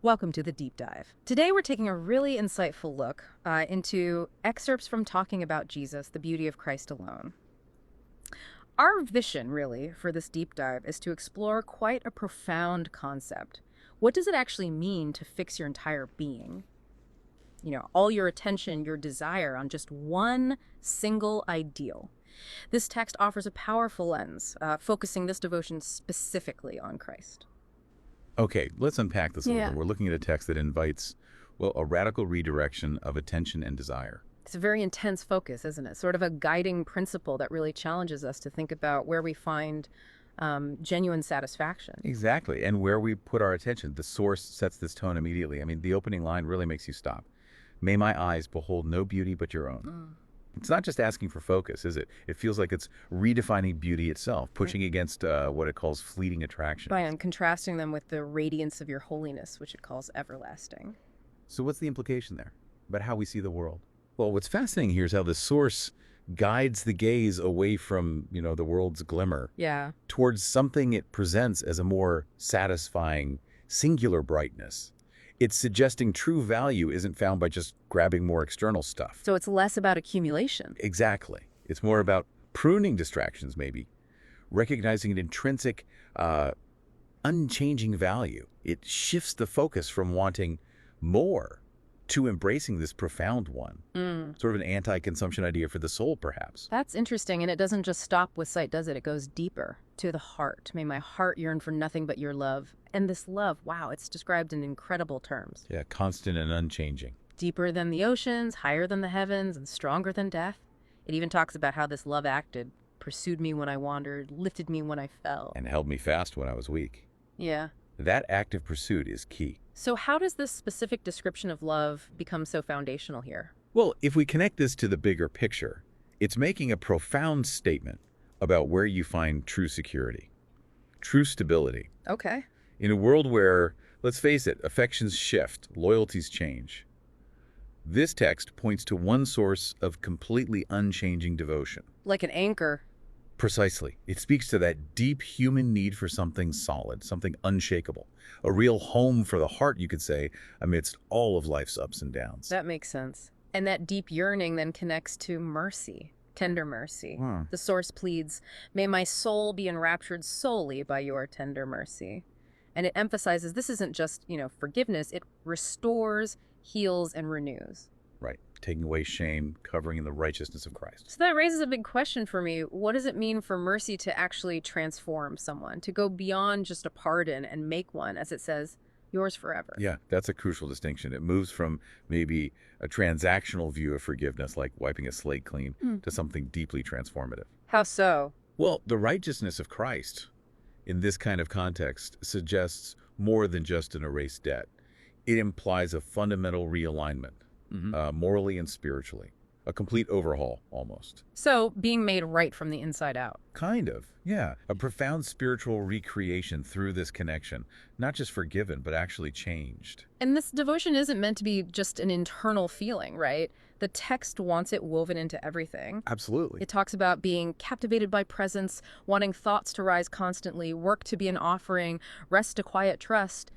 Welcome to the deep dive. Today we're taking a really insightful look into excerpts from Talking About Jesus, the Beauty of Christ Alone. Our vision, really, for this deep dive is to explore quite a profound concept. What does it actually mean to fix your entire being? All your attention, your desire on just one single ideal. This text offers a powerful lens, focusing this devotion specifically on Christ. Okay, let's unpack this a little Yeah. bit. We're looking at a text that invites, well, a radical redirection of attention and desire. It's a very intense focus, isn't it? Sort of a guiding principle that really challenges us to think about where we find genuine satisfaction. Exactly, and where we put our attention. The source sets this tone immediately. I mean, the opening line really makes you stop. May my eyes behold no beauty but your own. It's not just asking for focus, is it? It feels like it's redefining beauty itself, pushing against what it calls fleeting attraction. By contrasting them with the radiance of your holiness, which it calls everlasting. So what's the implication there about how we see the world? Well, what's fascinating here is how the source guides the gaze away from, the world's glimmer Yeah. towards something it presents as a more satisfying, singular brightness. It's suggesting true value isn't found by just grabbing more external stuff. So it's less about accumulation. Exactly. It's more about pruning distractions, maybe, recognizing an intrinsic, unchanging value. It shifts the focus from wanting more to embracing this profound one. Sort of an anti-consumption idea for the soul, perhaps. That's interesting, and it doesn't just stop with sight, does it? It goes deeper to the heart. May my heart yearn for nothing but your love. And this love, wow, it's described in incredible terms. Yeah, constant and unchanging. Deeper than the oceans, higher than the heavens, and stronger than death. It even talks about how this love acted, pursued me when I wandered, lifted me when I fell. And held me fast when I was weak. Yeah. That active pursuit is key. So how does this specific description of love become so foundational here? Well, if we connect this to the bigger picture, it's making a profound statement about where you find true security, true stability. Okay. In a world where, let's face it, affections shift, loyalties change, this text points to one source of completely unchanging devotion. Like an anchor. Precisely. It speaks to that deep human need for something solid, something unshakable, a real home for the heart, you could say, amidst all of life's ups and downs. That makes sense. And that deep yearning then connects to mercy, tender mercy. The source pleads, may my soul be enraptured solely by your tender mercy. And it emphasizes this isn't just, forgiveness. It restores, heals, and renews. Right. Taking away shame, covering in the righteousness of Christ. So that raises a big question for me. What does it mean for mercy to actually transform someone, to go beyond just a pardon and make one, as it says, yours forever? Yeah, that's a crucial distinction. It moves from maybe a transactional view of forgiveness, like wiping a slate clean, to something deeply transformative. How so? Well, the righteousness of Christ in this kind of context suggests more than just an erased debt. It implies a fundamental realignment, morally and spiritually. A complete overhaul, almost. So being made right from the inside out. Kind of, yeah. A profound spiritual recreation through this connection. Not just forgiven, but actually changed. And this devotion isn't meant to be just an internal feeling, right? The text wants it woven into everything. Absolutely. It talks about being captivated by presence, wanting thoughts to rise constantly, work to be an offering, rest to quiet trust,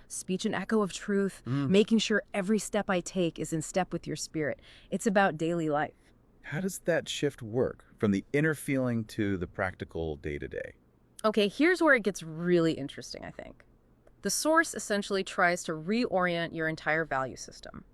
speech an echo of truth, making sure every step I take is in step with your spirit. It's about daily life. How does that shift work from the inner feeling to the practical day-to-day? Okay, here's where it gets really interesting, I think. The source essentially tries to reorient your entire value system.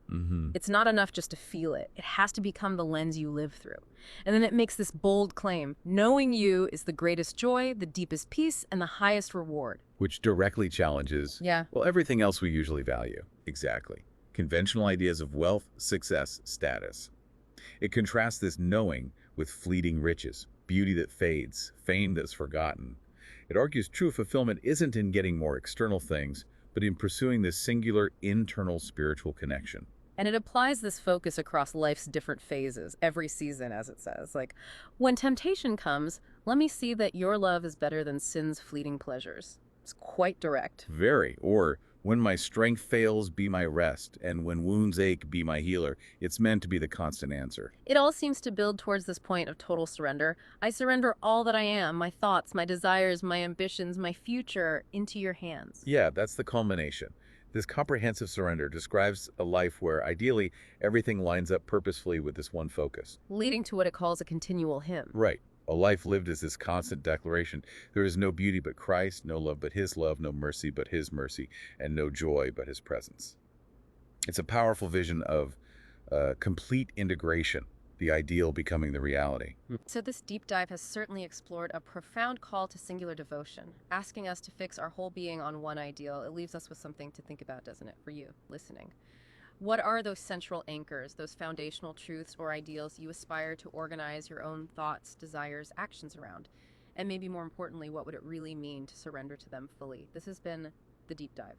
It's not enough just to feel it. It has to become the lens you live through. And then it makes this bold claim, knowing you is the greatest joy, the deepest peace, and the highest reward. Which directly challenges, well, everything else we usually value. Exactly. Conventional ideas of wealth, success, status. It contrasts this knowing with fleeting riches, beauty that fades, fame that's forgotten. It argues true fulfillment isn't in getting more external things, but in pursuing this singular internal spiritual connection. And it applies this focus across life's different phases, every season, as it says. Like, when temptation comes, let me see that your love is better than sin's fleeting pleasures. It's quite direct. Very. Or, when my strength fails, be my rest, and when wounds ache, be my healer. It's meant to be the constant answer. It all seems to build towards this point of total surrender. I surrender all that I am, my thoughts, my desires, my ambitions, my future, into your hands. Yeah, that's the culmination. This comprehensive surrender describes a life where, ideally, everything lines up purposefully with this one focus. Leading to what it calls a continual hymn. Right. A life lived as this constant declaration. There is no beauty but Christ, no love but his love, no mercy but his mercy, and no joy but his presence. It's a powerful vision of complete integration, the ideal becoming the reality. So this deep dive has certainly explored a profound call to singular devotion, asking us to fix our whole being on one ideal. It leaves us with something to think about, doesn't it, for you listening? What are those central anchors, those foundational truths or ideals you aspire to organize your own thoughts, desires, actions around? And maybe more importantly, what would it really mean to surrender to them fully? This has been The Deep Dive.